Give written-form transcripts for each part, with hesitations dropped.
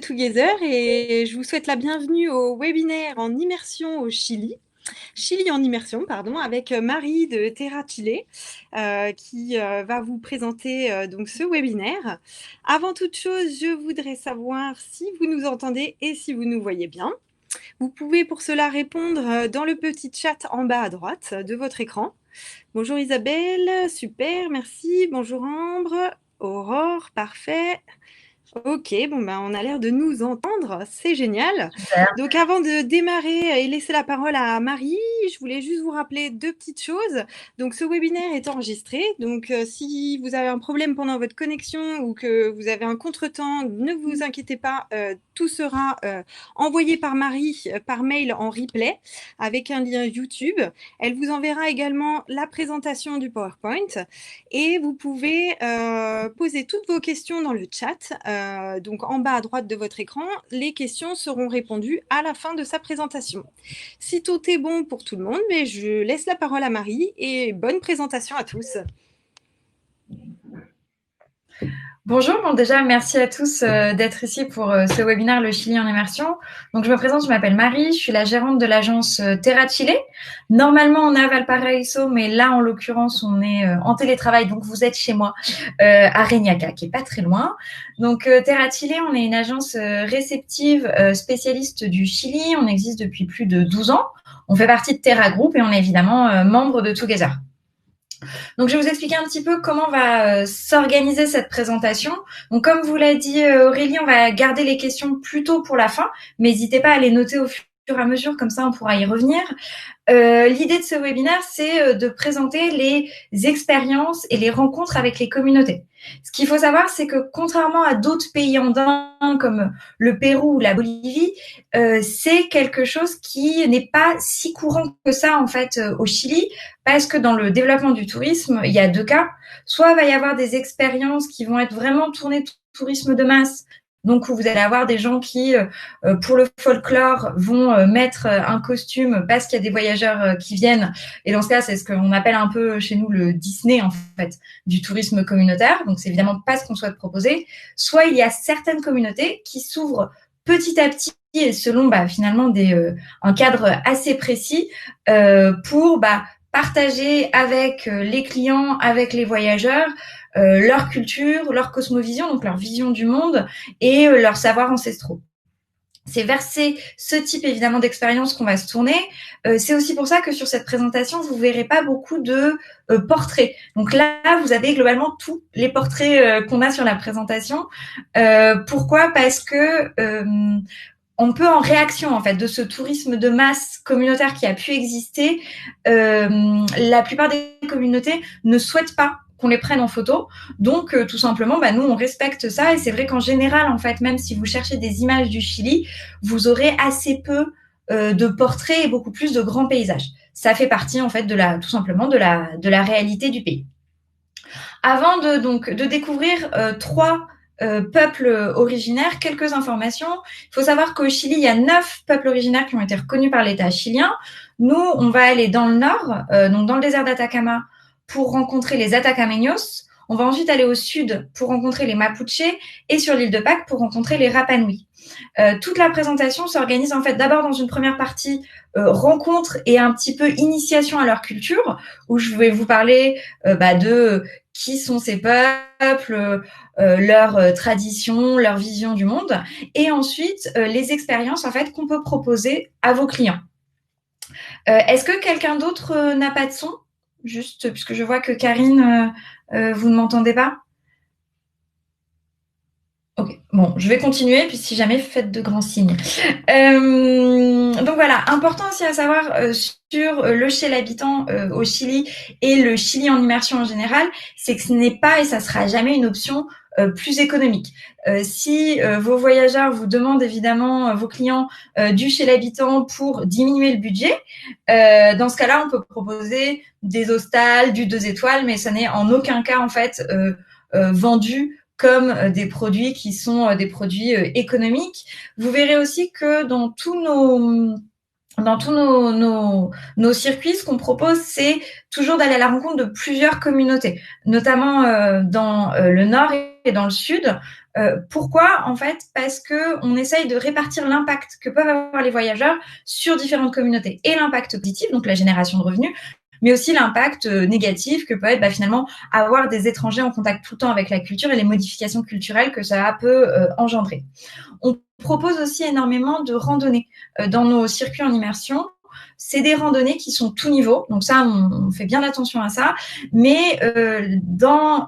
Together et je vous souhaite la bienvenue au webinaire en immersion au Chili. Chili en immersion, pardon, avec Marie de Terra Chile qui va vous présenter donc ce webinaire. Avant toute chose, je voudrais savoir si vous nous entendez et si vous nous voyez bien. Vous pouvez pour cela répondre dans le petit chat en bas à droite de votre écran. Bonjour Isabelle, super, merci. Bonjour Ambre, Aurore, parfait. Ok, bon ben on a l'air de nous entendre, c'est génial. Super. Donc avant de démarrer et laisser la parole à Marie, je voulais juste vous rappeler deux petites choses. Donc ce webinaire est enregistré, donc si vous avez un problème pendant votre connexion ou que vous avez un contretemps, ne vous inquiétez pas, tout sera envoyé par Marie par mail en replay avec un lien YouTube. Elle vous enverra également la présentation du PowerPoint et vous pouvez poser toutes vos questions dans le chat. Donc en bas à droite de votre écran, les questions seront répondues à la fin de sa présentation. Si tout est bon pour tout le monde, mais je laisse la parole à Marie et bonne présentation à tous. Bonjour, bon déjà merci à tous d'être ici pour ce webinaire Le Chili en immersion. Donc je me présente, je m'appelle Marie, je suis la gérante de l'agence Terra Chile. Normalement on est à Valparaiso, mais là en l'occurrence on est en télétravail, donc vous êtes chez moi à Reñaca, qui est pas très loin. Donc Terra Chile, on est une agence réceptive spécialiste du Chili, on existe depuis plus de 12 ans. On fait partie de Terra Group et on est évidemment membre de Together. Donc, je vais vous expliquer un petit peu comment va s'organiser cette présentation. Donc, comme vous l'a dit Aurélie, on va garder les questions plutôt pour la fin, mais n'hésitez pas à les noter au fur et à mesure, comme ça on pourra y revenir. L'idée de ce webinaire, c'est de présenter les expériences et les rencontres avec les communautés. Ce qu'il faut savoir, c'est que contrairement à d'autres pays andins comme le Pérou ou la Bolivie, c'est quelque chose qui n'est pas si courant que ça en fait au Chili, parce que dans le développement du tourisme, il y a deux cas. Soit il va y avoir des expériences qui vont être vraiment tournées tourisme de masse, donc où vous allez avoir des gens qui, pour le folklore, vont mettre un costume parce qu'il y a des voyageurs qui viennent. Et dans ce cas, c'est ce qu'on appelle un peu chez nous le Disney, en fait, du tourisme communautaire. Donc, c'est évidemment pas ce qu'on souhaite proposer. Soit il y a certaines communautés qui s'ouvrent petit à petit et selon finalement un cadre assez précis pour partager avec les clients, avec les voyageurs, leur culture, leur cosmovision, donc leur vision du monde et leurs savoirs ancestraux. C'est vers ce type évidemment d'expérience qu'on va se tourner. C'est aussi pour ça que sur cette présentation, vous verrez pas beaucoup de portraits. Donc là, vous avez globalement tous les portraits qu'on a sur la présentation. Pourquoi ? Parce que on peut, en réaction en fait de ce tourisme de masse communautaire qui a pu exister, la plupart des communautés ne souhaitent pas qu'on les prenne en photo. Donc, tout simplement, nous, on respecte ça. Et c'est vrai qu'en général, en fait, même si vous cherchez des images du Chili, vous aurez assez peu de portraits et beaucoup plus de grands paysages. Ça fait partie, en fait, tout simplement de la réalité du pays. Avant de découvrir trois peuples originaires, quelques informations. Il faut savoir qu'au Chili, il y a 9 peuples originaires qui ont été reconnus par l'État chilien. Nous, on va aller dans le nord, donc dans le désert d'Atacama, pour rencontrer les Atacameños. On va ensuite aller au sud pour rencontrer les Mapuches et sur l'île de Pâques pour rencontrer les Rapa Nui. Toute la présentation s'organise en fait d'abord dans une première partie rencontre et un petit peu initiation à leur culture, où je vais vous parler de qui sont ces peuples, leurs traditions, leur vision du monde, et ensuite les expériences en fait qu'on peut proposer à vos clients. Est-ce que quelqu'un d'autre n'a pas de son ? Juste puisque je vois que Karine, vous ne m'entendez pas ? Ok, bon, je vais continuer, puis si jamais, faites de grands signes. Donc voilà, important aussi à savoir sur le chez l'habitant au Chili et le Chili en immersion en général, c'est que ce n'est pas et ça sera jamais une option plus économique. Si vos voyageurs vous demandent évidemment, vos clients, du chez l'habitant pour diminuer le budget, dans ce cas-là, on peut proposer des hostals, du 2 étoiles, mais ça n'est en aucun cas en fait vendu comme des produits qui sont des produits économiques. Vous verrez aussi que dans tous nos circuits, ce qu'on propose, c'est toujours d'aller à la rencontre de plusieurs communautés, notamment dans le nord et dans le sud. Pourquoi? En fait, parce qu'on essaye de répartir l'impact que peuvent avoir les voyageurs sur différentes communautés. Et l'impact positif, donc la génération de revenus, mais aussi l'impact négatif que peut être finalement avoir des étrangers en contact tout le temps avec la culture et les modifications culturelles que ça peut engendrer. On propose aussi énormément de randonnées dans nos circuits en immersion. C'est des randonnées qui sont tout niveau, donc ça, on fait bien attention à ça. Mais dans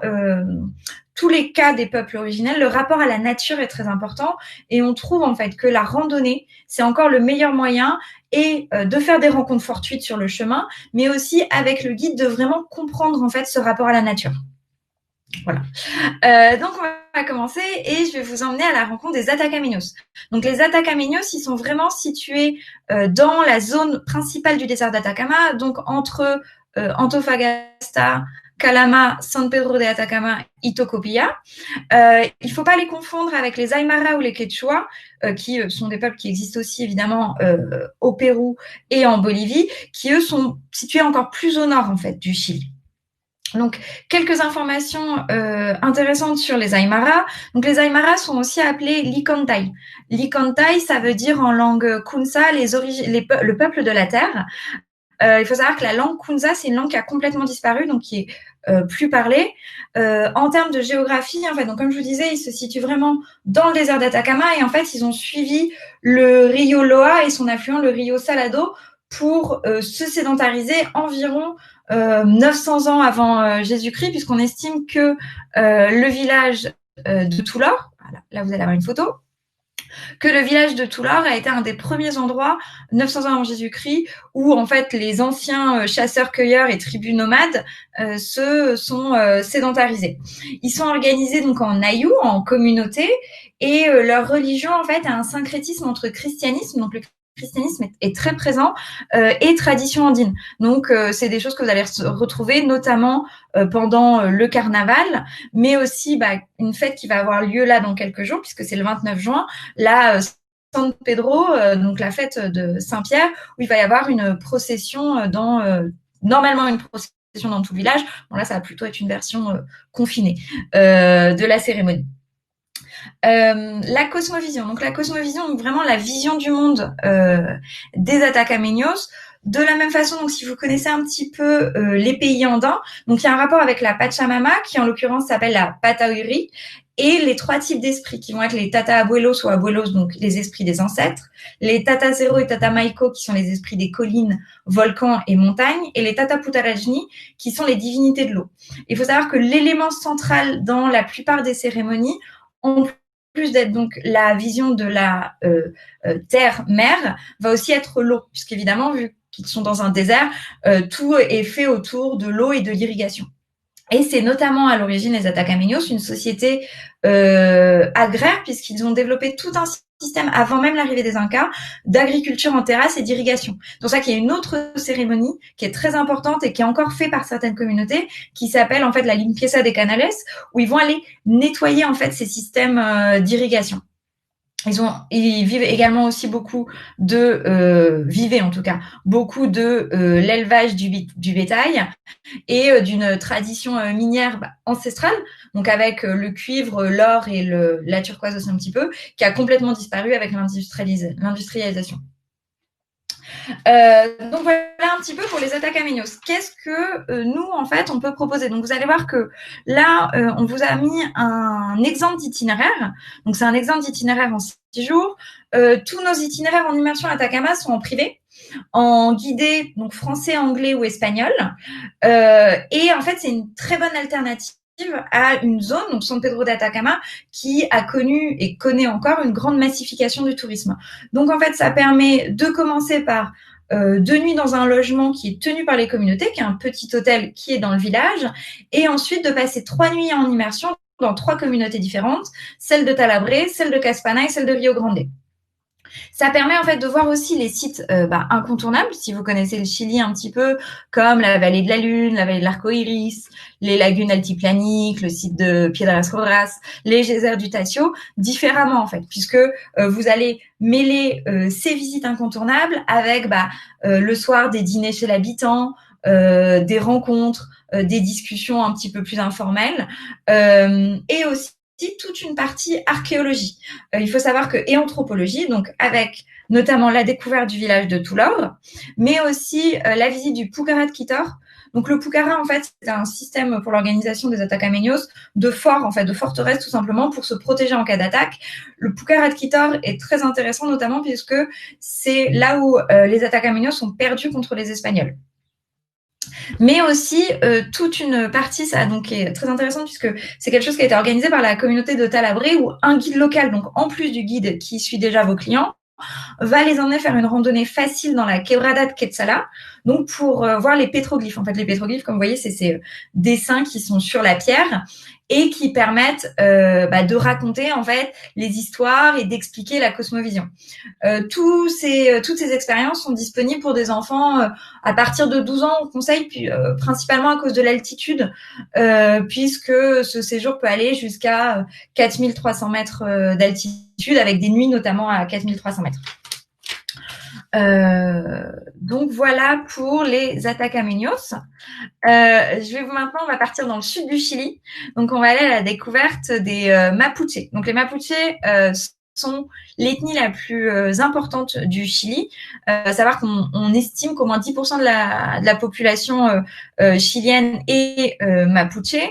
tous les cas des peuples originels, le rapport à la nature est très important et on trouve en fait que la randonnée, c'est encore le meilleur moyen et de faire des rencontres fortuites sur le chemin, mais aussi avec le guide de vraiment comprendre en fait ce rapport à la nature. Voilà. Donc on va commencer et je vais vous emmener à la rencontre des Atacameños. Donc les Atacameños, ils sont vraiment situés dans la zone principale du désert d'Atacama, donc entre Antofagasta, Calama, San Pedro de Atacama, Itocopilla. Il ne faut pas les confondre avec les Aymara ou les Quechua, qui sont des peuples qui existent aussi évidemment au Pérou et en Bolivie, qui eux sont situés encore plus au nord en fait du Chili. Donc, quelques informations intéressantes sur les Aymara. Donc, les Aymara sont aussi appelés Likontai. Likontai, ça veut dire en langue Kunsa le peuple de la terre. Il faut savoir que la langue Kunsa, c'est une langue qui a complètement disparu, donc qui est plus parlée. En termes de géographie, en fait, donc comme je vous disais, ils se situent vraiment dans le désert d'Atacama et en fait, ils ont suivi le Rio Loa et son affluent, le Rio Salado, pour se sédentariser environ 900 ans avant Jésus-Christ, puisqu'on estime que le village de Toulor, voilà, là vous allez avoir une photo, que le village de Toulor a été un des premiers endroits, 900 ans avant Jésus-Christ, où en fait les anciens chasseurs-cueilleurs et tribus nomades se sont sédentarisés. Ils sont organisés donc en naïou, en communauté, et leur religion en fait a un syncrétisme entre christianisme, donc le christianisme est très présent et tradition andine. Donc, c'est des choses que vous allez retrouver notamment pendant le carnaval, mais aussi une fête qui va avoir lieu là dans quelques jours, puisque c'est le 29 juin, la San Pedro, donc la fête de Saint-Pierre, où il va y avoir une procession normalement une procession dans tout le village. Bon, là, ça va plutôt être une version confinée de la cérémonie. La cosmovision. Donc la cosmovision, donc vraiment la vision du monde des Atacameños. De la même façon, donc si vous connaissez un petit peu les pays andins, donc il y a un rapport avec la Pachamama qui en l'occurrence s'appelle la Patauri et les trois types d'esprits qui vont être les Tata Abuelos ou Abuelos, donc les esprits des ancêtres, les Tata Zero et Tata Maiko qui sont les esprits des collines, volcans et montagnes, et les Tata Putarajni qui sont les divinités de l'eau. Il faut savoir que l'élément central dans la plupart des cérémonies, en plus d'être donc la vision de la terre-mer, va aussi être l'eau, puisqu'évidemment, vu qu'ils sont dans un désert, tout est fait autour de l'eau et de l'irrigation. Et c'est notamment à l'origine, les Atacameños, une société agraire, puisqu'ils ont développé tout un système, avant même l'arrivée des Incas, d'agriculture en terrasse et d'irrigation. C'est pour ça qu'il y a une autre cérémonie qui est très importante et qui est encore faite par certaines communautés, qui s'appelle en fait la limpieza de canales, où ils vont aller nettoyer en fait ces systèmes d'irrigation. Ils vivent également aussi beaucoup vivaient en tout cas, beaucoup de l'élevage du bétail et d'une tradition minière ancestrale, donc avec le cuivre, l'or et la turquoise aussi un petit peu, qui a complètement disparu avec l'industrialisation. Donc voilà un petit peu pour les Atacameños. Qu'est-ce que nous, en fait, on peut proposer? Donc vous allez voir que là, on vous a mis un exemple d'itinéraire. Donc c'est un exemple d'itinéraire en 6 jours. Tous nos itinéraires en immersion à Atacama sont en privé, en guidé, donc français, anglais ou espagnol. Et en fait, c'est une très bonne alternative à une zone, donc San Pedro de Atacama, qui a connu et connaît encore une grande massification du tourisme. Donc en fait, ça permet de commencer par 2 nuits dans un logement qui est tenu par les communautés, qui est un petit hôtel qui est dans le village, et ensuite de passer 3 nuits en immersion dans 3 communautés différentes, celle de Talabré, celle de Caspana et celle de Rio Grande. Ça permet en fait de voir aussi les sites incontournables, si vous connaissez le Chili un petit peu, comme la vallée de la Lune, la vallée de l'Arco-Iris, les lagunes altiplaniques, le site de Piedras Rodras, les geysers du Tatio, différemment en fait, puisque vous allez mêler ces visites incontournables avec le soir des dîners chez l'habitant, des rencontres, des discussions un petit peu plus informelles, et aussi toute une partie archéologie. Il faut savoir que, et anthropologie, donc avec notamment la découverte du village de Toulor, mais aussi la visite du Pucara de Kitor. Donc le Pucara, en fait, c'est un système pour l'organisation des attaques aménios de forts, en fait, de forteresses tout simplement pour se protéger en cas d'attaque. Le Pucara de Kitor est très intéressant, notamment puisque c'est là où les attaques aménios sont perdues contre les Espagnols. Mais aussi toute une partie, ça donc est très intéressante puisque c'est quelque chose qui a été organisé par la communauté de Talabré où un guide local, donc en plus du guide qui suit déjà vos clients, va les emmener faire une randonnée facile dans la Quebrada de Quetzala, donc pour voir les pétroglyphes. En fait, les pétroglyphes, comme vous voyez, c'est ces dessins qui sont sur la pierre et qui permettent de raconter en fait les histoires et d'expliquer la cosmovision. Toutes ces expériences sont disponibles pour des enfants à partir de 12 ans. On conseille principalement à cause de l'altitude, puisque ce séjour peut aller jusqu'à 4300 mètres d'altitude, avec des nuits notamment à 4300 mètres. Donc voilà pour les attaques aménios. Maintenant, on va partir dans le sud du Chili. Donc, on va aller à la découverte des Mapuches. Donc, les Mapuches sont l'ethnie la plus importante du Chili. À savoir qu'on estime qu'au moins 10% de la population chilienne est Mapuche.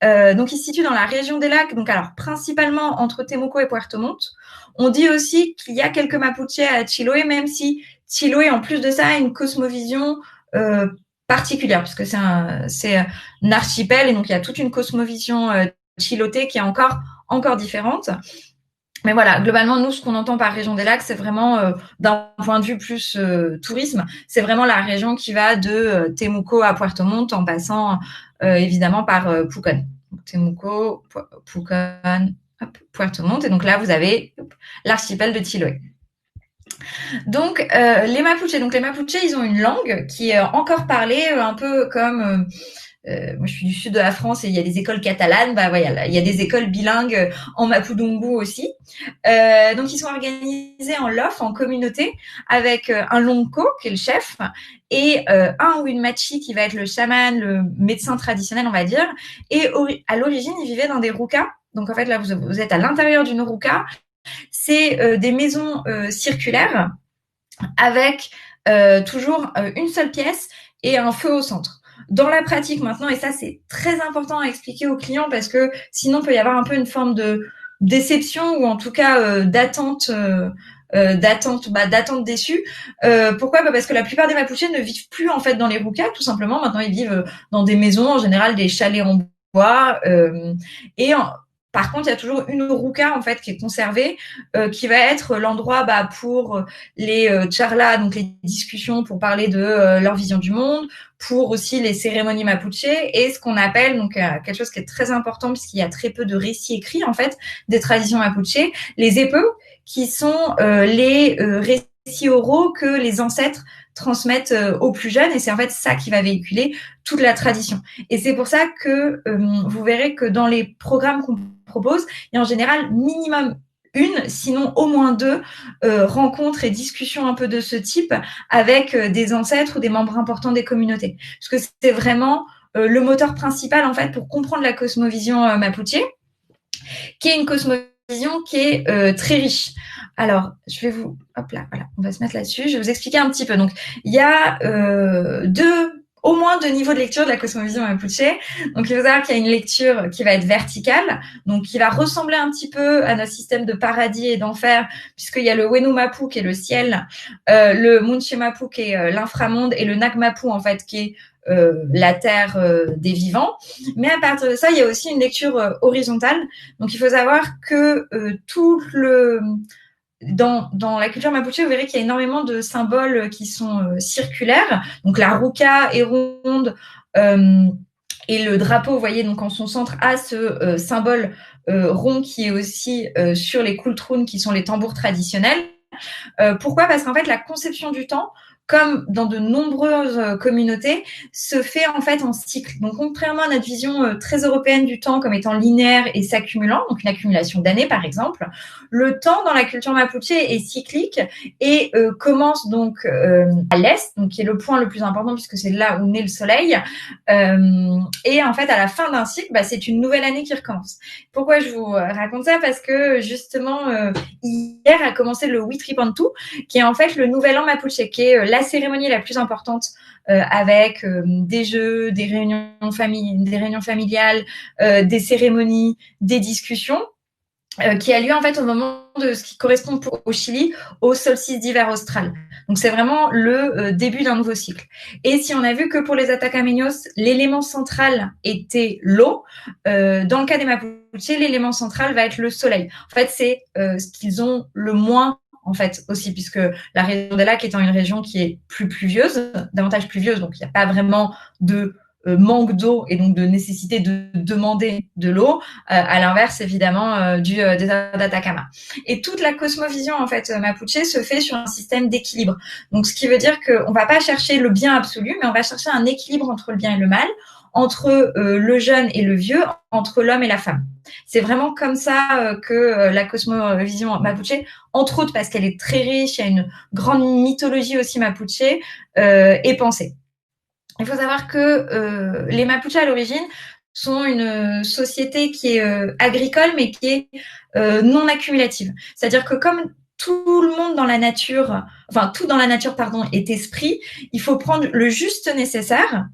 Donc, il se situe dans la région des lacs, donc alors principalement entre Temuco et Puerto Montt. On dit aussi qu'il y a quelques Mapuches à Chiloé, même si Chiloé, en plus de ça, a une cosmovision particulière, puisque c'est un archipel, et donc il y a toute une cosmovision chilotée qui est encore différente. Mais voilà, globalement, nous, ce qu'on entend par région des lacs, c'est vraiment, d'un point de vue plus tourisme, c'est vraiment la région qui va de Temuco à Puerto Montt, en passant évidemment par Pucón. Temuco, Pucón, Puerto Montt, et donc là, vous avez l'archipel de Chiloé. Donc les Mapuches, ils ont une langue qui est encore parlée un peu comme moi je suis du sud de la France et il y a des écoles catalanes, il y a des écoles bilingues en mapudungun aussi. Donc ils sont organisés en lof, en communauté, avec un lonco qui est le chef et un ou une machi qui va être le chaman, le médecin traditionnel on va dire. Et à l'origine ils vivaient dans des rucas. Donc en fait là vous êtes à l'intérieur d'une ruca. C'est des maisons circulaires avec toujours une seule pièce et un feu au centre. Dans la pratique maintenant, et ça c'est très important à expliquer aux clients parce que sinon il peut y avoir un peu une forme de déception ou en tout cas d'attente déçue. Pourquoi ? Parce que la plupart des Mapuches ne vivent plus en fait dans les rucas, tout simplement. Maintenant ils vivent dans des maisons, en général des chalets en bois, par contre, il y a toujours une ruca en fait qui est conservée, qui va être l'endroit pour les charlas, donc les discussions pour parler de leur vision du monde, pour aussi les cérémonies mapuche et ce qu'on appelle donc quelque chose qui est très important puisqu'il y a très peu de récits écrits en fait des traditions mapuche, les épeux, qui sont les récits oraux que les ancêtres transmettent aux plus jeunes et c'est en fait ça qui va véhiculer toute la tradition. Et c'est pour ça que vous verrez que dans les programmes qu'on propose, il y a en général minimum une, sinon au moins deux rencontres et discussions un peu de ce type avec des ancêtres ou des membres importants des communautés. Parce que c'est vraiment le moteur principal en fait pour comprendre la cosmovision mapuche, qui est une cosmovision qui est très riche. Alors, je vais vous... Hop là, voilà, on va se mettre là-dessus. Je vais vous expliquer un petit peu. Donc, il y a au moins deux niveaux de lecture de la cosmovision mapuche. Donc, il faut savoir qu'il y a une lecture qui va être verticale, donc qui va ressembler un petit peu à notre système de paradis et d'enfer, puisqu'il y a le Wenu Mapu qui est le ciel, le Munche Mapu qui est l'inframonde, et le Nak Mapu, en fait, qui est la terre des vivants. Mais à partir de ça, il y a aussi une lecture horizontale. Donc, il faut savoir que dans la culture mapuche, vous verrez qu'il y a énormément de symboles qui sont circulaires. Donc la ruca est ronde et le drapeau, vous voyez, donc en son centre a ce symbole rond qui est aussi sur les kultrun, qui sont les tambours traditionnels. Pourquoi ? Parce qu'en fait, la conception du temps comme dans de nombreuses communautés, se fait en fait en cycle. Donc, contrairement à notre vision très européenne du temps comme étant linéaire et s'accumulant, donc une accumulation d'années par exemple, le temps dans la culture mapuche est cyclique et commence donc à l'est, donc qui est le point le plus important puisque c'est là où naît le soleil. Et en fait, à la fin d'un cycle, c'est une nouvelle année qui recommence. Pourquoi je vous raconte ça? Parce que justement, hier a commencé le Huitripantu, qui est en fait le nouvel an mapuche, qui est la cérémonie la plus importante avec des jeux, des réunions familiales, des cérémonies, des discussions. Qui a lieu en fait au moment de ce qui correspond au Chili au solstice d'hiver austral. Donc c'est vraiment le début d'un nouveau cycle. Et si on a vu que pour les Atacameños, l'élément central était l'eau, dans le cas des Mapuche, l'élément central va être le soleil. En fait, c'est ce qu'ils ont le moins en fait aussi, puisque la région des lacs étant une région qui est plus pluvieuse, davantage pluvieuse, donc il n'y a pas vraiment de manque d'eau et donc de nécessité de demander de l'eau, à l'inverse évidemment du désert d'Atacama. Et toute la cosmovision en fait mapuche se fait sur un système d'équilibre. Donc ce qui veut dire qu'on va pas chercher le bien absolu, mais on va chercher un équilibre entre le bien et le mal, entre le jeune et le vieux, entre l'homme et la femme. C'est vraiment comme ça que la cosmovision mapuche, entre autres parce qu'elle est très riche, il y a une grande mythologie aussi mapuche, est pensée. Il faut savoir que les Mapuches à l'origine sont une société qui est agricole, mais qui est non accumulative. C'est-à-dire que comme tout le monde dans la nature, enfin tout dans la nature, pardon, est esprit, il faut prendre le juste nécessaire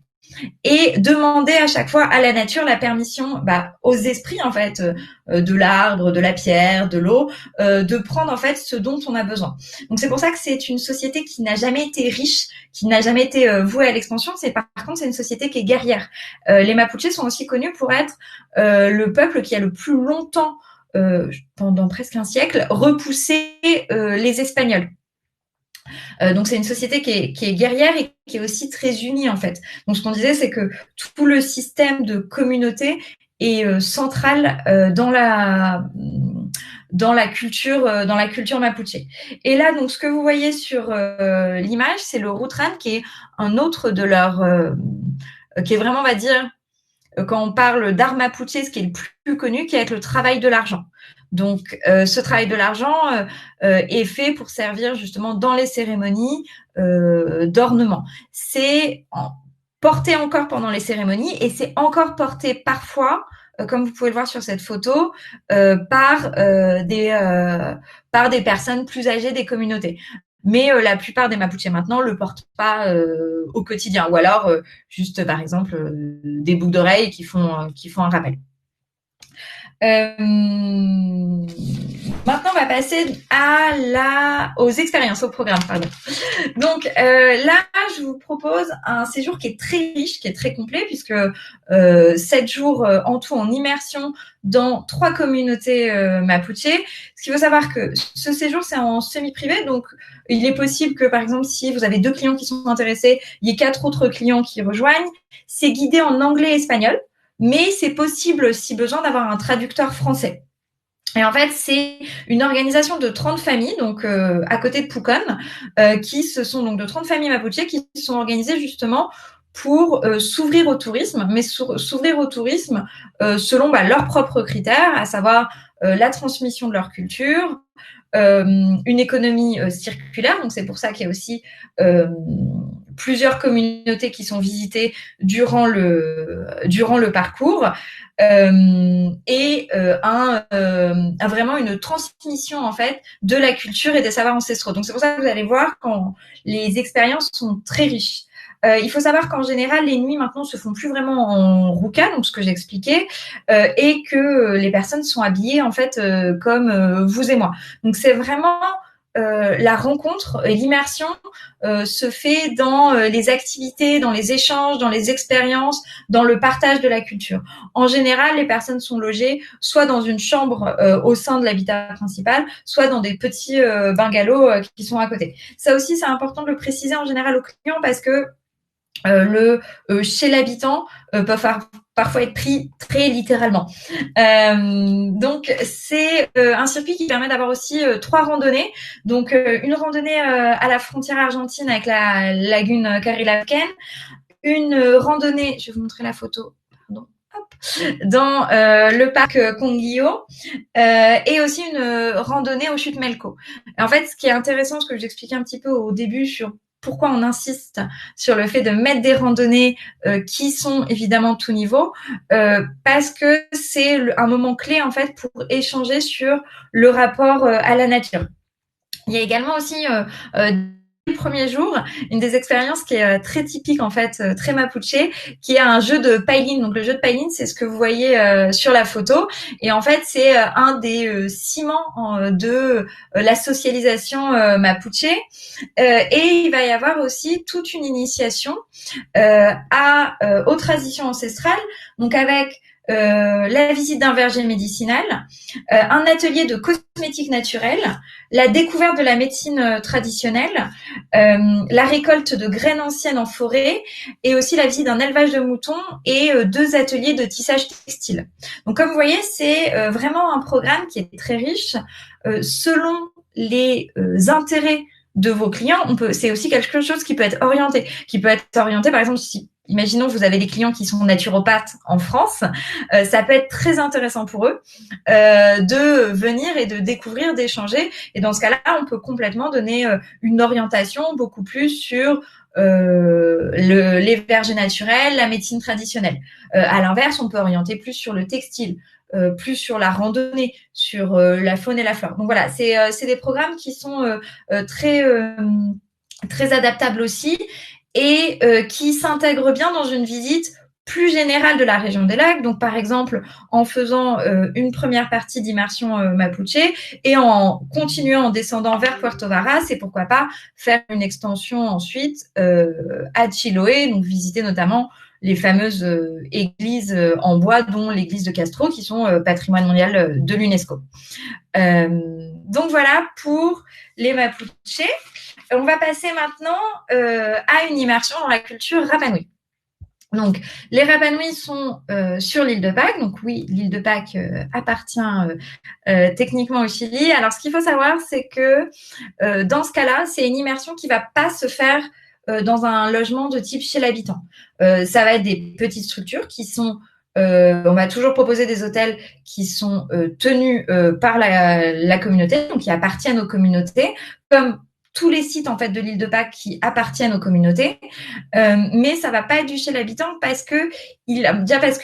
et demander à chaque fois à la nature la permission, aux esprits en fait, de l'arbre, de la pierre, de l'eau, de prendre en fait ce dont on a besoin. Donc c'est pour ça que c'est une société qui n'a jamais été riche, qui n'a jamais été vouée à l'expansion. Par contre c'est une société qui est guerrière. Les Mapuches sont aussi connus pour être le peuple qui a le plus longtemps, pendant presque un siècle, repoussé les Espagnols. Donc c'est une société qui est guerrière et qui est aussi très unie en fait. Donc ce qu'on disait, c'est que tout le système de communauté est central dans la culture mapuche. Et là, donc ce que vous voyez sur l'image, c'est le Rutran, qui est un autre de leurs, qui est vraiment, on va dire, quand on parle d'art mapuche, ce qui est le plus connu, qui est avec le travail de l'argent. Donc, ce travail de l'argent est fait pour servir justement dans les cérémonies d'ornement. C'est porté encore pendant les cérémonies et c'est encore porté parfois, comme vous pouvez le voir sur cette photo, par des personnes plus âgées des communautés. Mais la plupart des Mapuches maintenant le portent pas au quotidien, ou alors juste par exemple des boucles d'oreilles qui font un rappel. Maintenant, on va passer aux expériences, au programme, pardon. Donc là, je vous propose un séjour qui est très riche, qui est très complet, puisque 7 jours en tout en immersion dans 3 communautés mapuche. Ce qu'il faut savoir que ce séjour, c'est en semi-privé, donc il est possible que, par exemple, si vous avez 2 clients qui sont intéressés, il y ait 4 autres clients qui rejoignent. C'est guidé en anglais et espagnol, mais c'est possible, si besoin, d'avoir un traducteur français. Et en fait, c'est une organisation de 30 familles, donc à côté de Pucón, qui se sont donc de 30 familles mapuche qui sont organisées justement pour s'ouvrir au tourisme, mais s'ouvrir au tourisme selon leurs propres critères, à savoir la transmission de leur culture, une économie circulaire. Donc c'est pour ça qu'il y a aussi plusieurs communautés qui sont visitées durant le parcours. Et vraiment une transmission en fait de la culture et des savoirs ancestraux. Donc c'est pour ça que vous allez voir quand les expériences sont très riches. Il faut savoir qu'en général, les nuits maintenant se font plus vraiment en ruca, donc ce que j'expliquais, et que les personnes sont habillées en fait comme vous et moi. Donc c'est vraiment la rencontre et l'immersion se fait dans les activités, dans les échanges, dans les expériences, dans le partage de la culture. En général, les personnes sont logées soit dans une chambre au sein de l'habitat principal, soit dans des petits bungalows qui sont à côté. Ça aussi, c'est important de le préciser en général aux clients parce que chez l'habitant peuvent parfois être pris très littéralement. Donc c'est un circuit qui permet d'avoir aussi 3 randonnées. Donc une randonnée à la frontière argentine avec la lagune Carilaquén, une randonnée, je vais vous montrer la photo, pardon, dans le parc Conguillo et aussi une randonnée aux chutes Melco. En fait, ce qui est intéressant, ce que j'expliquais un petit peu au début sur pourquoi on insiste sur le fait de mettre des randonnées qui sont évidemment tout niveau, parce que c'est un moment clé en fait pour échanger sur le rapport à la nature. Il y a également aussi le premier jour, une des expériences qui est très typique en fait, très mapuche, qui est un jeu de pailin. Donc le jeu de pailin, c'est ce que vous voyez sur la photo, et en fait c'est un des ciments de la socialisation mapuche. Et il va y avoir aussi toute une initiation aux traditions ancestrales, donc avec la visite d'un verger médicinal, un atelier de cosmétiques naturelles, la découverte de la médecine traditionnelle, la récolte de graines anciennes en forêt et aussi la visite d'un élevage de moutons et 2 ateliers de tissage textile. Donc comme vous voyez, c'est vraiment un programme qui est très riche selon les intérêts de vos clients. C'est aussi quelque chose qui peut être orienté, par exemple si imaginons que vous avez des clients qui sont naturopathes en France, ça peut être très intéressant pour eux de venir et de découvrir, d'échanger. Et dans ce cas-là, on peut complètement donner une orientation beaucoup plus sur les vergers naturels, la médecine traditionnelle. À l'inverse, on peut orienter plus sur le textile, plus sur la randonnée, sur la faune et la flore. Donc voilà, c'est des programmes qui sont très adaptables aussi, et qui s'intègrent bien dans une visite plus générale de la région des lacs. Donc, par exemple, en faisant une première partie d'immersion mapuche et en continuant en descendant vers Puerto Varas, et pourquoi pas faire une extension ensuite à Chiloé, donc visiter notamment les fameuses églises en bois, dont l'église de Castro, qui sont patrimoine mondial de l'UNESCO. Donc voilà pour les Mapuche. On va passer maintenant à une immersion dans la culture Rapanui. Donc, les Rapanui sont sur l'île de Pâques. Donc oui, l'île de Pâques appartient techniquement au Chili. Alors, ce qu'il faut savoir, c'est que dans ce cas-là, c'est une immersion qui ne va pas se faire dans un logement de type chez l'habitant. Ça va être des petites structures qui sont on va toujours proposer des hôtels qui sont tenus par la communauté, donc qui appartiennent aux communautés, comme tous les sites en fait de l'île de Pâques qui appartiennent aux communautés, mais ça va pas être du chez l'habitant parce que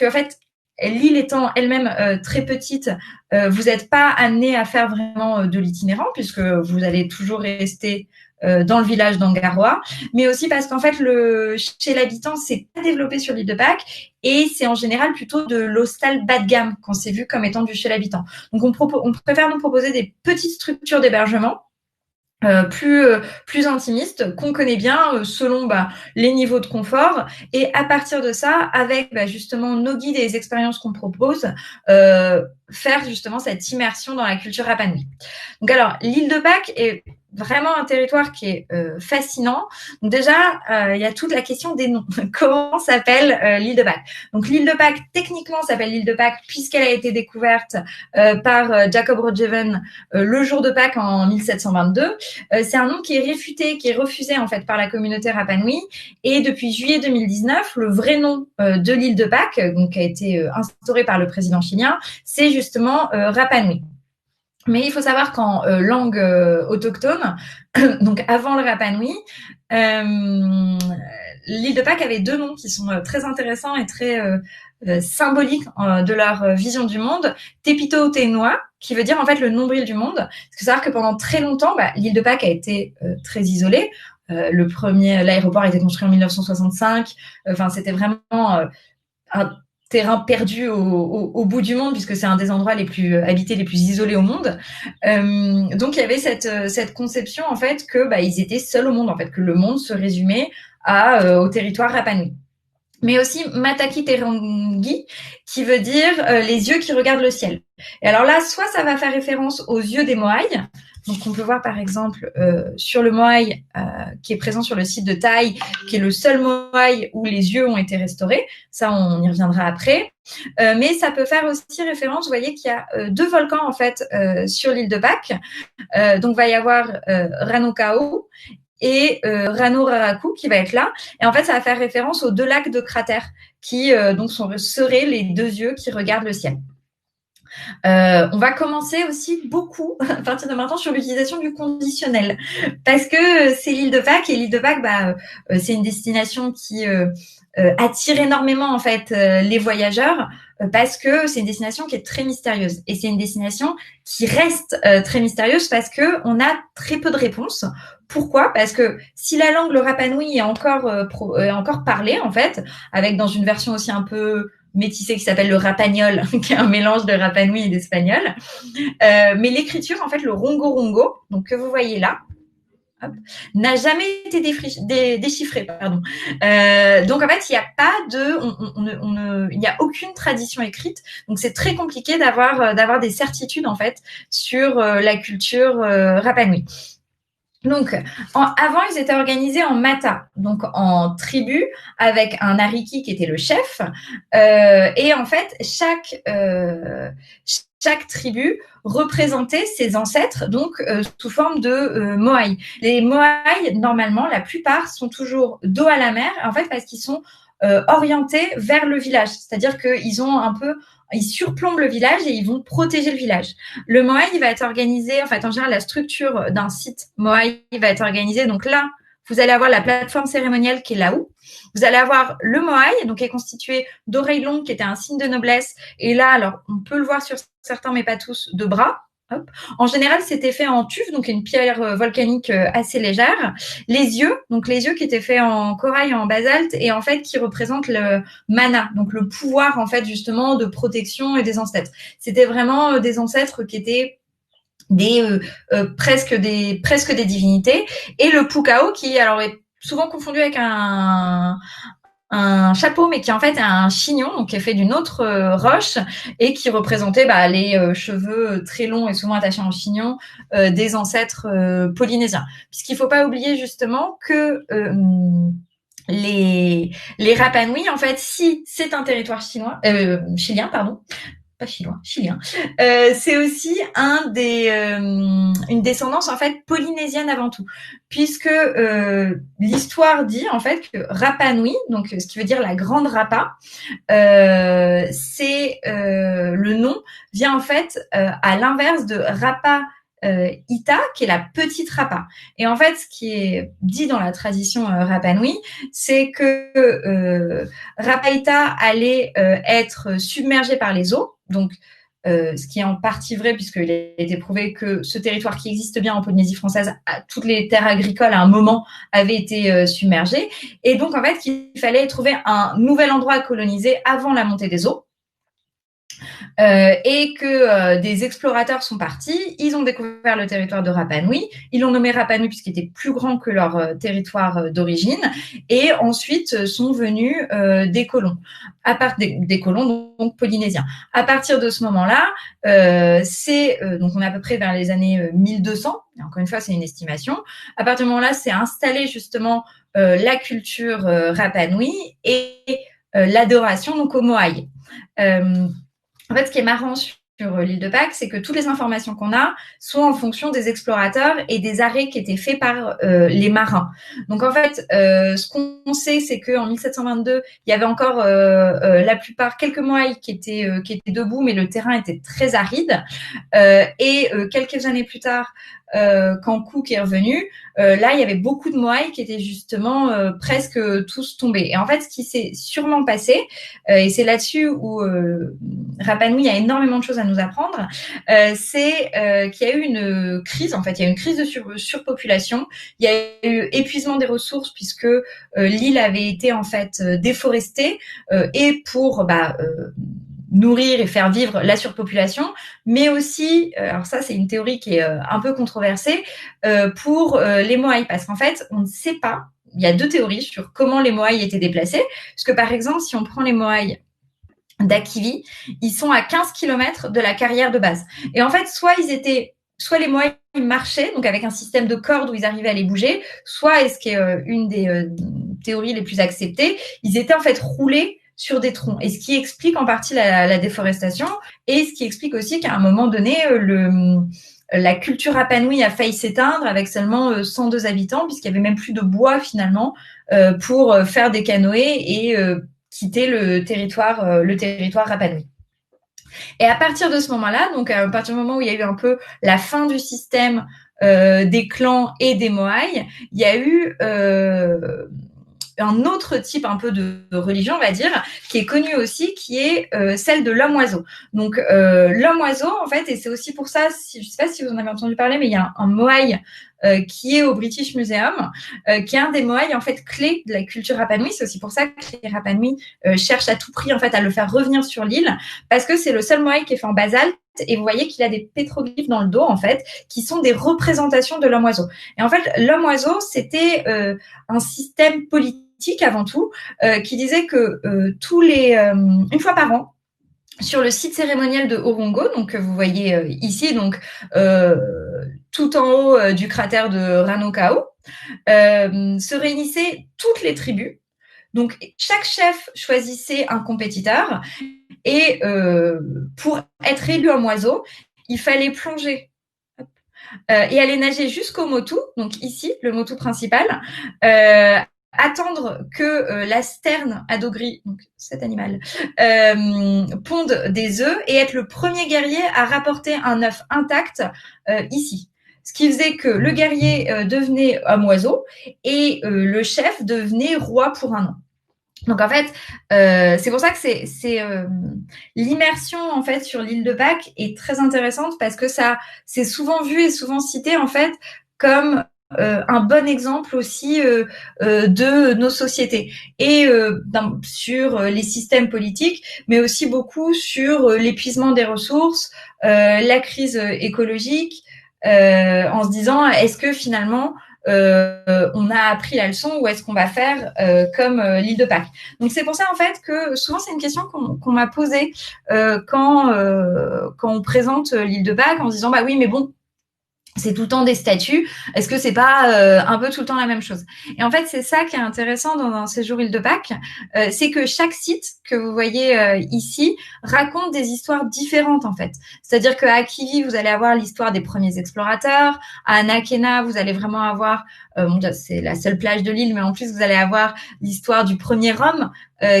en fait l'île étant elle-même très petite, vous n'êtes pas amené à faire vraiment de l'itinérant puisque vous allez toujours rester dans le village d'Angaroa, mais aussi parce qu'en fait le chez l'habitant c'est pas développé sur l'île de Pâques et c'est en général plutôt de l'hostal bas de gamme quand c'est vu comme étant du chez l'habitant. Donc on préfère nous proposer des petites structures d'hébergement plus intimiste, qu'on connaît bien selon les niveaux de confort, et à partir de ça, avec justement nos guides et les expériences qu'on propose, faire justement cette immersion dans la culture Rapanui. Donc alors, l'île de Pâques est vraiment un territoire qui est fascinant. Donc déjà, il y a toute la question des noms. Comment s'appelle l'île de Pâques? Donc l'île de Pâques, techniquement, s'appelle l'île de Pâques puisqu'elle a été découverte par Jacob Roggeveen le jour de Pâques en 1722. C'est un nom qui est réfuté, qui est refusé en fait par la communauté Rapanui. Et depuis juillet 2019, le vrai nom de l'île de Pâques, donc qui a été instauré par le président chilien, c'est justement Rapanui. Mais il faut savoir qu'en langue autochtone, donc avant le Rapanui, l'île de Pâques avait 2 noms qui sont très intéressants et très symboliques de leur vision du monde. Tepito Tenoa, qui veut dire en fait le nombril du monde. Il faut savoir que pendant très longtemps, l'île de Pâques a été très isolée. L'aéroport a été construit en 1965. C'était vraiment un terrain perdu au bout du monde, puisque c'est un des endroits les plus habités, les plus isolés au monde. Donc, il y avait cette conception, en fait, que ils étaient seuls au monde, en fait, que le monde se résumait au territoire Rapanui. Mais aussi Mataki Terangi, qui veut dire les yeux qui regardent le ciel. Et alors là, soit ça va faire référence aux yeux des Moaïs, Donc, on peut voir par exemple sur le moai qui est présent sur le site de Taï, qui est le seul moai où les yeux ont été restaurés. Ça, on y reviendra après. Mais ça peut faire aussi référence, vous voyez qu'il y a 2 volcans en fait sur l'île de Pâques. Donc, va y avoir Ranokao et Rano Raraku qui va être là. Et en fait, ça va faire référence aux 2 lacs de cratères qui donc seraient les 2 yeux qui regardent le ciel. On va commencer aussi beaucoup à partir de maintenant sur l'utilisation du conditionnel parce que c'est l'île de Pâques et l'île de Pâques, c'est une destination qui attire énormément en fait les voyageurs parce que c'est une destination qui est très mystérieuse et c'est une destination qui reste très mystérieuse parce que on a très peu de réponses. Pourquoi ? Parce que si la langue le Rapa Nui est encore parlée en fait, avec dans une version aussi un peu métissé qui s'appelle le rapagnol, qui est un mélange de Rapa Nui et d'espagnol. Mais l'écriture, en fait, le rongo-rongo, donc que vous voyez là, n'a jamais été déchiffré. Pardon. Donc en fait, il n'y a pas il n'y a aucune tradition écrite. Donc c'est très compliqué d'avoir des certitudes en fait sur la culture Rapa Nui. Donc, avant, ils étaient organisés en mata, donc en tribu, avec un ariki qui était le chef. Et en fait, chaque tribu représentait ses ancêtres, donc sous forme de moai. Les moai, normalement, la plupart sont toujours dos à la mer, en fait, parce qu'ils sont orientés vers le village. C'est-à-dire ils surplombent le village et ils vont protéger le village. Le moai, il va être organisé, en fait, en général, la structure d'un site moai va être organisée. Donc là, vous allez avoir la plateforme cérémonielle qui est là-haut. Vous allez avoir le moai, donc qui est constitué d'oreilles longues, qui était un signe de noblesse. Et là, alors, on peut le voir sur certains, mais pas tous, de bras. Hop. En général, c'était fait en tuf, donc une pierre volcanique assez légère. Les yeux qui étaient faits en corail, en basalte, et en fait qui représentent le mana, donc le pouvoir en fait justement de protection et des ancêtres. C'était vraiment des ancêtres qui étaient presque des divinités. Et le pukao qui alors est souvent confondu avec un chapeau, mais qui en fait est un chignon, donc qui est fait d'une autre roche et qui représentait les cheveux très longs et souvent attachés en chignon des ancêtres polynésiens. Puisqu'il ne faut pas oublier justement que les Rapa Nui, en fait, si c'est un territoire chilien, pardon, pas chilien. C'est aussi une descendance en fait polynésienne avant tout, puisque l'histoire dit en fait que Rapa Nui, donc ce qui veut dire la grande Rapa, c'est le nom vient en fait à l'inverse de Rapa Ita, qui est la petite Rapa. Et en fait, ce qui est dit dans la tradition Rapa Nui, c'est que Rapa Ita allait être submergée par les eaux. Donc, ce qui est en partie vrai, puisqu'il a été prouvé que ce territoire qui existe bien en Polynésie française, toutes les terres agricoles à un moment avaient été submergées. Et donc, en fait, qu'il fallait trouver un nouvel endroit à coloniser avant la montée des eaux. Et que des explorateurs sont partis, ils ont découvert le territoire de Rapa Nui, ils l'ont nommé Rapa Nui puisqu'il était plus grand que leur territoire d'origine, et ensuite sont venus des colons, des colons donc polynésiens. À partir de ce moment-là, donc on est à peu près vers les années 1200, et encore une fois c'est une estimation, à partir de ce moment-là c'est installé justement la culture Rapa Nui et l'adoration donc au moai. En fait, ce qui est marrant sur l'île de Pâques, c'est que toutes les informations qu'on a sont en fonction des explorateurs et des arrêts qui étaient faits par les marins. Donc en fait, ce qu'on sait, c'est qu'en 1722, il y avait encore la plupart, quelques moai qui étaient debout, mais le terrain était très aride. Et quelques années plus tard, quand Cook est revenu, là, il y avait beaucoup de moai qui étaient justement presque tous tombés. Et en fait, ce qui s'est sûrement passé, et c'est là-dessus où Rapa Nui a énormément de choses à nous apprendre, c'est qu'il y a eu une crise, en fait. Il y a eu une crise de surpopulation. Il y a eu épuisement des ressources puisque l'île avait été en fait déforestée et pour nourrir et faire vivre la surpopulation, mais aussi, alors ça c'est une théorie qui est un peu controversée, pour les moai, parce qu'en fait on ne sait pas, il y a 2 théories sur comment les moai étaient déplacés, parce que par exemple si on prend les moai d'Akivi, ils sont à 15 km de la carrière de base, et en fait soit ils étaient soit les Moai marchaient, donc avec un système de cordes où ils arrivaient à les bouger, soit, et ce qui est une des théories les plus acceptées, ils étaient en fait roulés sur des troncs. Et ce qui explique en partie la déforestation, et ce qui explique aussi qu'à un moment donné, la culture Rapanui a failli s'éteindre avec seulement 102 habitants, puisqu'il n'y avait même plus de bois finalement pour faire des canoës et quitter le territoire Rapanui. Et à partir de ce moment-là, donc à partir du moment où il y a eu un peu la fin du système des clans et des Moai, il y a eu un autre type un peu de religion, on va dire, qui est connue aussi, qui est celle de l'homme-oiseau. Donc l'homme-oiseau, en fait, et c'est aussi pour ça, je ne sais pas si vous en avez entendu parler, mais il y a un Moai qui est au British Museum, qui est un des Moai en fait clés de la culture Rapanui. C'est aussi pour ça que les Rapanui cherchent à tout prix en fait à le faire revenir sur l'île, parce que c'est le seul Moai qui est fait en basalte. Et vous voyez qu'il a des pétroglyphes dans le dos, en fait, qui sont des représentations de l'homme-oiseau. Et en fait, l'homme-oiseau, c'était un système politique avant tout, qui disait que une fois par an, sur le site cérémonial de Orongo, donc que vous voyez ici, donc tout en haut du cratère de Ranokao, se réunissaient toutes les tribus. Donc chaque chef choisissait un compétiteur et pour être élu en oiseau, il fallait plonger et aller nager jusqu'au motu, donc ici, le motu principal, attendre que la sterne adogri, donc cet animal, ponde des œufs et être le premier guerrier à rapporter un œuf intact ici. Ce qui faisait que le guerrier devenait homme oiseau et le chef devenait roi pour un an. Donc en fait, c'est pour ça que c'est l'immersion en fait sur l'île de Pâques est très intéressante parce que ça c'est souvent vu et souvent cité en fait comme un bon exemple aussi de nos sociétés et sur les systèmes politiques, mais aussi beaucoup sur l'épuisement des ressources, la crise écologique, en se disant est-ce que finalement on a appris la leçon ou est-ce qu'on va faire comme l'île de Pâques. Donc c'est pour ça en fait que souvent c'est une question qu'on m'a posée quand on présente l'île de Pâques en se disant bah oui mais bon c'est tout le temps des statues. Est-ce que c'est pas un peu tout le temps la même chose? Et en fait, c'est ça qui est intéressant dans un séjour île de Pâques, c'est que chaque site que vous voyez ici raconte des histoires différentes en fait. C'est-à-dire qu'à Akivi, vous allez avoir l'histoire des premiers explorateurs. À Anakena, vous allez vraiment avoir, c'est la seule plage de l'île, mais en plus vous allez avoir l'histoire du premier homme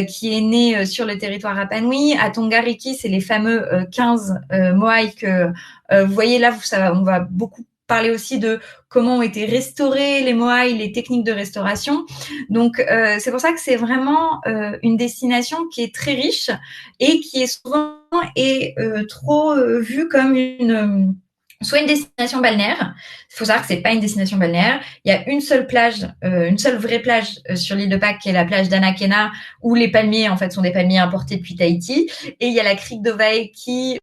qui est né sur le territoire Rapanui. À Tongariki, c'est les fameux 15 Moai que vous voyez là, on va beaucoup parler aussi de comment ont été restaurés les Moai, les techniques de restauration. Donc, c'est pour ça que c'est vraiment une destination qui est très riche et qui est souvent trop vue comme soit une destination balnéaire. Il faut savoir que c'est pas une destination balnéaire. Il y a une seule plage, une seule vraie plage sur l'île de Pâques, qui est la plage d'Anakena, où les palmiers, en fait, sont des palmiers importés depuis Tahiti. Et il y a la crique d'Ovae qui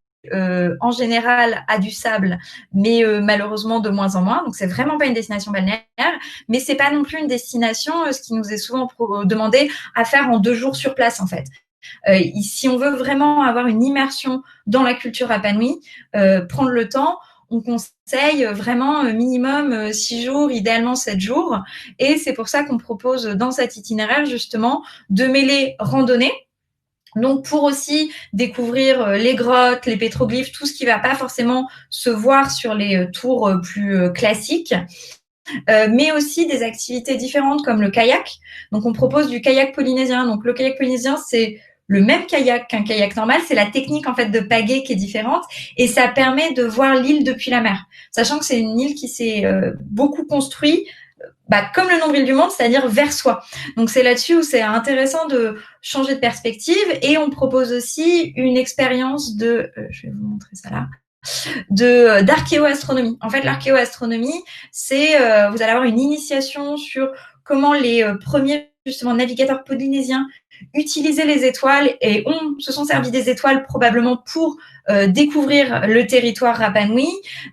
en général a du sable, mais malheureusement de moins en moins. Donc c'est vraiment pas une destination balnéaire, mais c'est pas non plus une destination, ce qui nous est souvent demandé à faire en 2 jours sur place en fait. Si on veut vraiment avoir une immersion dans la culture Rapanui, prendre le temps, on conseille vraiment minimum 6 jours, idéalement 7 jours. Et c'est pour ça qu'on propose dans cet itinéraire justement de mêler randonnée. Donc pour aussi découvrir les grottes, les pétroglyphes, tout ce qui va pas forcément se voir sur les tours plus classiques, mais aussi des activités différentes comme le kayak. Donc on propose du kayak polynésien. Donc le kayak polynésien, c'est le même kayak qu'un kayak normal, c'est la technique en fait de pagaie qui est différente et ça permet de voir l'île depuis la mer. Sachant que c'est une île qui s'est beaucoup construite comme le nombril du monde, c'est-à-dire vers soi. Donc c'est là-dessus où c'est intéressant de changer de perspective et on propose aussi une expérience je vais vous montrer ça là, d'archéoastronomie. En fait, l'archéoastronomie, c'est vous allez avoir une initiation sur comment les premiers justement navigateurs polynésiens utilisaient les étoiles et se sont servis des étoiles probablement pour découvrir le territoire Rapanui.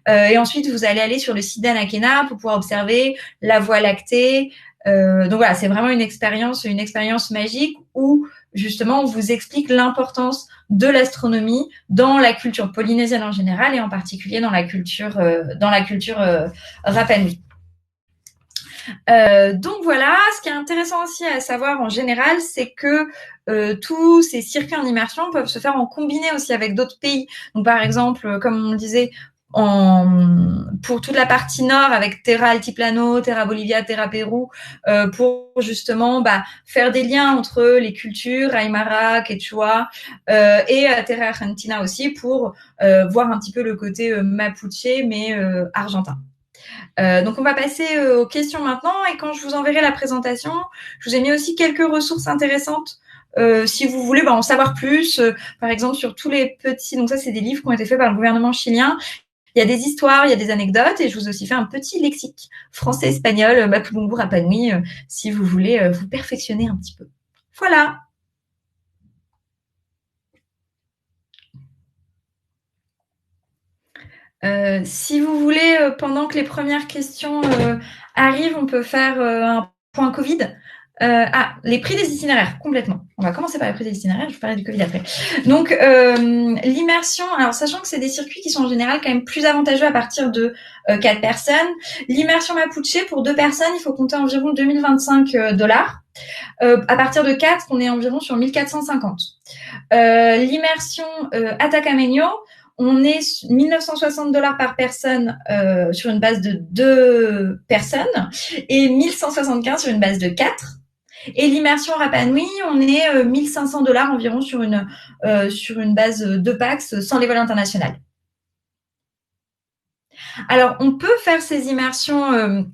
Et ensuite, vous allez aller sur le site d'Anakena pour pouvoir observer la Voie lactée. Donc voilà, c'est vraiment une expérience magique où justement on vous explique l'importance de l'astronomie dans la culture polynésienne en général et en particulier dans la culture Rapa Nui. Donc voilà, ce qui est intéressant aussi à savoir en général, c'est que tous ces circuits en immersion peuvent se faire en combiné aussi avec d'autres pays. Donc par exemple, comme on le disait, pour toute la partie nord avec Terra Altiplano, Terra Bolivia, Terra Pérou, pour justement faire des liens entre les cultures Aymara, Quechua et Terra Argentina aussi pour voir un petit peu le côté mapuche mais argentin. Donc on va passer aux questions maintenant et quand je vous enverrai la présentation, je vous ai mis aussi quelques ressources intéressantes si vous voulez en savoir plus, par exemple sur tous les petits, donc ça c'est des livres qui ont été faits par le gouvernement chilien. Il y a des histoires, il y a des anecdotes et je vous ai aussi fait un petit lexique français, espagnol, Mapudungun, Rapa Nui, si vous voulez vous perfectionner un petit peu. Voilà. Si vous voulez, pendant que les premières questions arrivent, on peut faire un point Covid. Les prix des itinéraires, complètement. On va commencer par les prix des itinéraires, je vous parlerai du Covid après. Donc, l'immersion, alors sachant que c'est des circuits qui sont en général quand même plus avantageux à partir de 4 personnes. L'immersion Mapuche, pour 2 personnes, il faut compter environ 2025 $. À partir de 4, on est environ sur 1450. L'immersion Atacameño, on est 1960 $ par personne sur une base de 2 personnes et 1175 sur une base de 4. Et l'immersion Rapa Nui, on est 1500 $ environ sur une base de PAX sans les vols internationaux. Alors, on peut faire ces immersions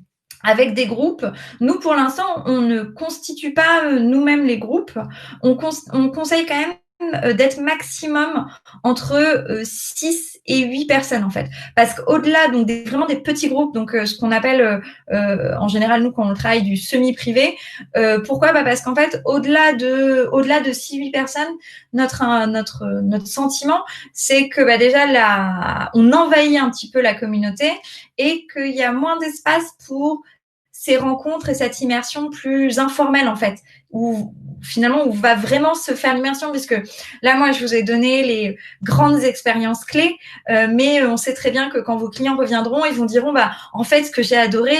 avec des groupes. Nous, pour l'instant, on ne constitue pas nous-mêmes les groupes. On conseille quand même d'être maximum entre 6 et 8 personnes en fait, parce qu'au-delà donc vraiment des petits groupes, donc ce qu'on appelle en général nous quand on travaille du semi-privé, pourquoi parce qu'en fait au-delà de 6-8 personnes, notre sentiment c'est que déjà on envahit un petit peu la communauté et qu'il y a moins d'espace pour ces rencontres et cette immersion plus informelle en fait, où finalement on va vraiment se faire l'immersion, puisque là moi je vous ai donné les grandes expériences clés, mais on sait très bien que quand vos clients reviendront, ils vous diront en fait ce que j'ai adoré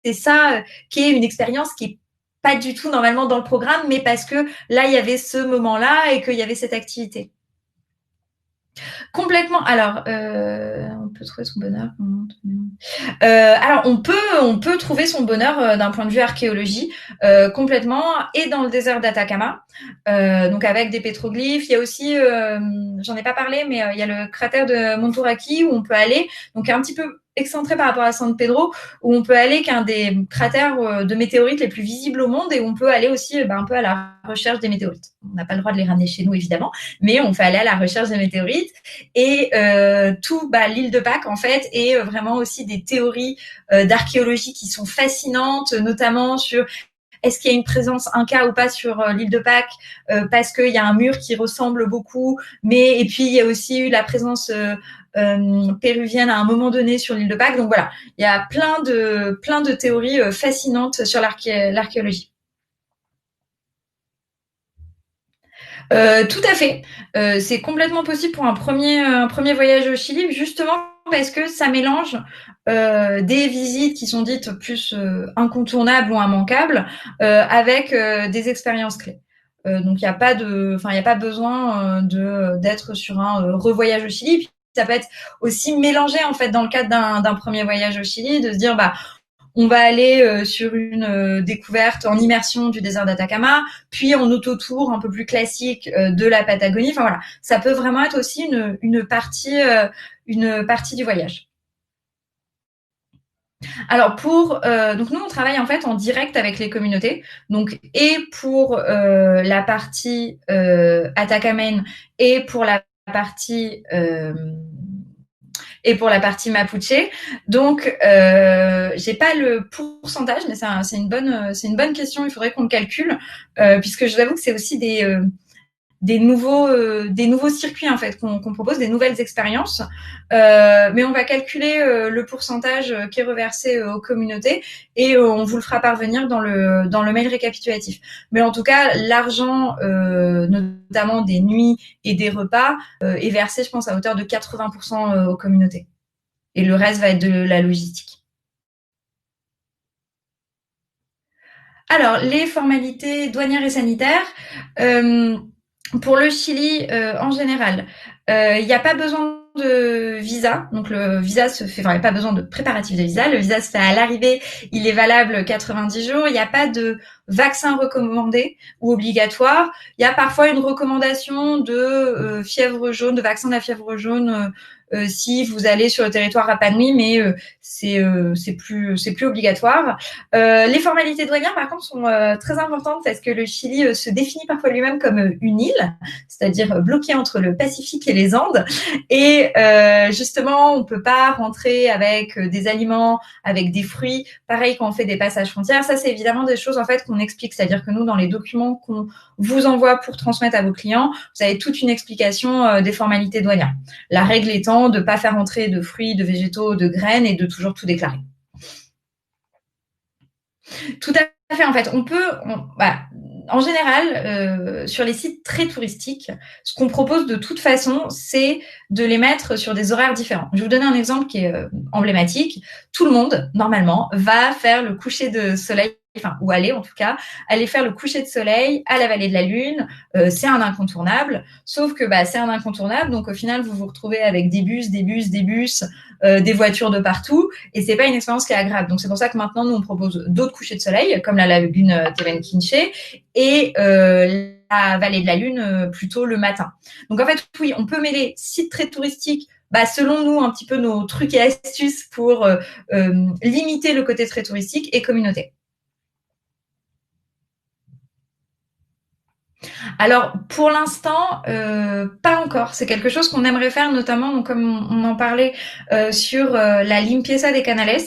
c'est ça qui est une expérience qui est pas du tout normalement dans le programme, mais parce que là il y avait ce moment-là et qu'il y avait cette activité. Complètement. Alors, on peut trouver son bonheur. Alors, on peut trouver son bonheur d'un point de vue archéologie complètement, et dans le désert d'Atacama, donc avec des pétroglyphes. Il y a aussi, j'en ai pas parlé, mais il y a le cratère de Monturaqui où on peut aller, donc un petit peu excentré par rapport à San Pedro, où on peut aller, qu'un des cratères de météorites les plus visibles au monde, et on peut aller aussi un peu à la recherche des météorites. On n'a pas le droit de les ramener chez nous, évidemment, mais on fait aller à la recherche des météorites. Et l'île de Pâques, en fait, est vraiment aussi des théories d'archéologie qui sont fascinantes, notamment sur est-ce qu'il y a une présence inca ou pas sur l'île de Pâques, parce qu'il y a un mur qui ressemble beaucoup, et puis il y a aussi eu la présence péruvienne à un moment donné sur l'île de Pâques. Donc voilà, il y a plein de théories fascinantes sur l'archéologie. Tout à fait. C'est complètement possible pour un premier voyage au Chili, justement parce que ça mélange des visites qui sont dites plus incontournables ou immanquables avec des expériences clés. Donc il n'y a pas besoin d'être sur un revoyage au Chili. Puis, ça peut être aussi mélangé en fait dans le cadre d'un premier voyage au Chili, de se dire on va aller sur une découverte en immersion du désert d'Atacama, puis en autotour un peu plus classique de la Patagonie. Enfin voilà, ça peut vraiment être aussi une partie du voyage. Alors donc nous on travaille en fait en direct avec les communautés, donc et pour la partie Atacamaine et pour la partie Mapuche. Donc, j'ai pas le pourcentage, mais c'est une bonne question. Il faudrait qu'on le calcule, puisque je vous avoue que c'est aussi des nouveaux circuits en fait qu'on propose, des nouvelles expériences, mais on va calculer le pourcentage qui est reversé aux communautés et on vous le fera parvenir dans le mail récapitulatif. Mais en tout cas, l'argent, notamment des nuits et des repas, est versé, je pense, à hauteur de 80% aux communautés. Et le reste va être de la logistique. Alors, les formalités douanières et sanitaires. Pour le Chili, en général, il n'y a pas besoin de visa. Donc le visa se fait, enfin, il n'y a pas besoin de préparatif de visa. Le visa se fait à l'arrivée. Il est valable 90 jours. Il n'y a pas de vaccin recommandé ou obligatoire. Il y a parfois une recommandation de fièvre jaune, de vaccin de la fièvre jaune. Si vous allez sur le territoire Rapa Nui, mais c'est plus obligatoire. Les formalités douanières, par contre, sont très importantes parce que le Chili se définit parfois lui-même comme une île, c'est-à-dire bloqué entre le Pacifique et les Andes. Et justement, on peut pas rentrer avec des aliments, avec des fruits. Pareil quand on fait des passages frontières. Ça, c'est évidemment des choses en fait qu'on explique. C'est-à-dire que nous, dans les documents qu'on vous envoie pour transmettre à vos clients, vous avez toute une explication des formalités douanières. La règle étant de ne pas faire entrer de fruits, de végétaux, de graines et de toujours tout déclarer. Tout à fait. En fait, en général, sur les sites très touristiques, ce qu'on propose de toute façon, c'est de les mettre sur des horaires différents. Je vais vous donner un exemple qui est emblématique. Tout le monde, normalement, va faire le coucher de soleil, ou aller en tout cas, aller faire le coucher de soleil à la vallée de la Lune. C'est un incontournable. Sauf que c'est un incontournable, donc au final, vous vous retrouvez avec des bus, des voitures de partout, et c'est pas une expérience qui est agréable. Donc c'est pour ça que maintenant, nous, on propose d'autres couchers de soleil, comme la lagune Tevenkinché, et la vallée de la Lune plutôt le matin. Donc en fait, oui, on peut mêler sites très touristiques, selon nous, un petit peu nos trucs et astuces pour limiter le côté très touristique et communauté. Alors, pour l'instant, pas encore. C'est quelque chose qu'on aimerait faire, notamment, donc, comme on en parlait sur la limpieza des canales.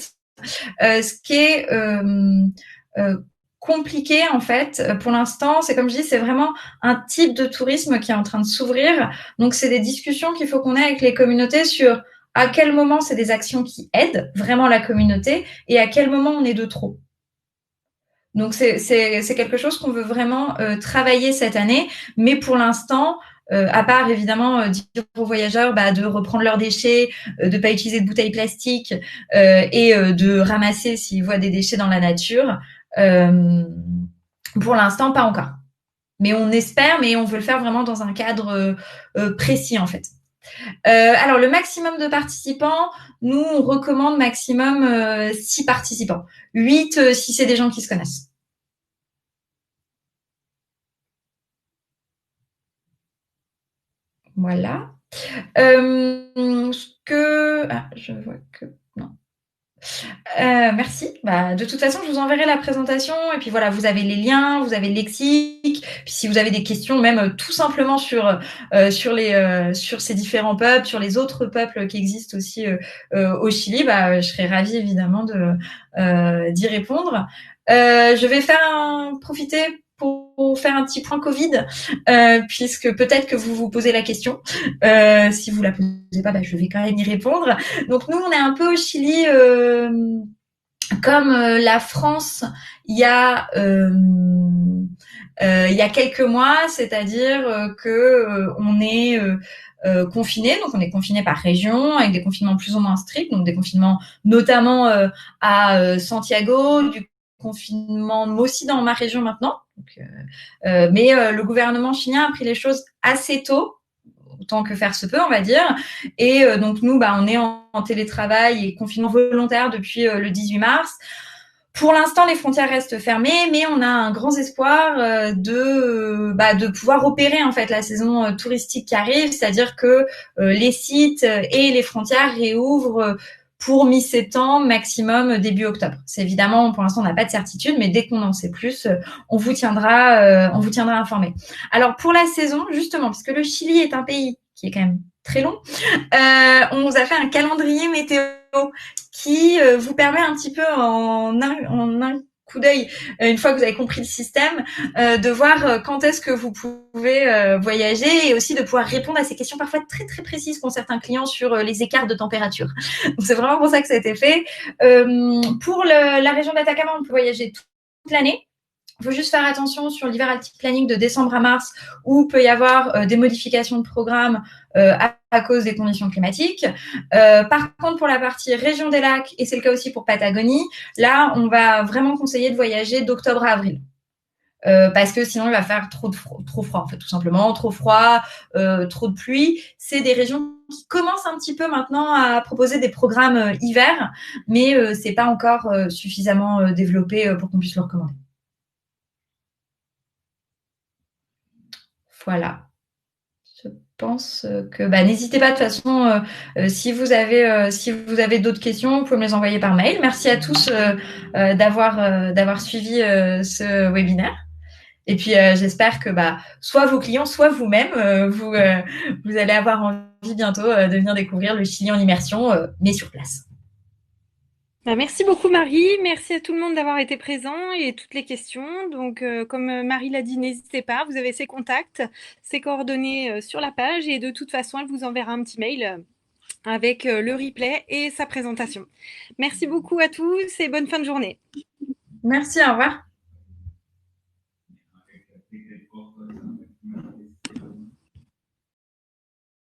Ce qui est compliqué, en fait, pour l'instant, c'est comme je dis, c'est vraiment un type de tourisme qui est en train de s'ouvrir. Donc, c'est des discussions qu'il faut qu'on ait avec les communautés sur à quel moment c'est des actions qui aident vraiment la communauté et à quel moment on est de trop. Donc c'est quelque chose qu'on veut vraiment travailler cette année, mais pour l'instant, à part évidemment dire aux voyageurs de reprendre leurs déchets, de pas utiliser de bouteilles plastiques et de ramasser s'ils voient des déchets dans la nature, pour l'instant pas encore. Mais on espère, mais on veut le faire vraiment dans un cadre précis en fait. Alors, le maximum de participants, nous, on recommande maximum 6 participants. 8 si c'est des gens qui se connaissent. Voilà. Je vois que... Non. Merci. De toute façon, je vous enverrai la présentation et puis voilà, vous avez les liens, vous avez le lexique. Puis si vous avez des questions, même tout simplement sur ces différents peuples, sur les autres peuples qui existent aussi au Chili, je serai ravie évidemment d'y répondre. Je vais profiter pour faire un petit point Covid, puisque peut-être que vous vous posez la question. Si vous la posez pas, je vais quand même y répondre. Donc nous, on est un peu au Chili comme la France il y a quelques mois, c'est-à-dire que on est confiné, donc on est confiné par région avec des confinements plus ou moins stricts, donc des confinements notamment à Santiago, du confinement aussi dans ma région maintenant. Donc, mais le gouvernement chilien a pris les choses assez tôt, autant que faire se peut, on va dire. Et donc nous, on est en télétravail et confinement volontaire depuis le 18 mars. Pour l'instant, les frontières restent fermées, mais on a un grand espoir de pouvoir opérer en fait la saison touristique qui arrive, c'est-à-dire que les sites et les frontières réouvrent pour mi-septembre, maximum début octobre. C'est évidemment, pour l'instant, on n'a pas de certitude, mais dès qu'on en sait plus, on vous tiendra informé. Alors pour la saison, justement, parce que le Chili est un pays qui est quand même très long, on vous a fait un calendrier météo qui vous permet un petit peu en un coup d'œil une fois que vous avez compris le système, de voir quand est-ce que vous pouvez voyager et aussi de pouvoir répondre à ces questions parfois très très précises qu'ont certains clients sur les écarts de température. Donc c'est vraiment pour ça que ça a été fait. Pour la région d'Atacama, on peut voyager toute l'année. Il faut juste faire attention sur l'hiver Altic Planning de décembre à mars où peut y avoir des modifications de programme à cause des conditions climatiques. Par contre, pour la partie région des lacs, et c'est le cas aussi pour Patagonie, là, on va vraiment conseiller de voyager d'octobre à avril. Parce que sinon, il va faire trop froid, en fait, tout simplement. Trop froid, trop de pluie. C'est des régions qui commencent un petit peu maintenant à proposer des programmes hiver, mais c'est pas encore suffisamment développé pour qu'on puisse le recommander. Voilà. Je pense que n'hésitez pas de toute façon si vous avez d'autres questions, vous pouvez me les envoyer par mail. Merci à tous d'avoir suivi ce webinaire. Et puis j'espère que soit vos clients, soit vous-même, vous allez avoir envie bientôt de venir découvrir le Chili en immersion, mais sur place. Merci beaucoup Marie, merci à tout le monde d'avoir été présent et toutes les questions. Donc comme Marie l'a dit, n'hésitez pas, vous avez ses contacts, ses coordonnées sur la page et de toute façon, elle vous enverra un petit mail avec le replay et sa présentation. Merci beaucoup à tous et bonne fin de journée. Merci, au revoir.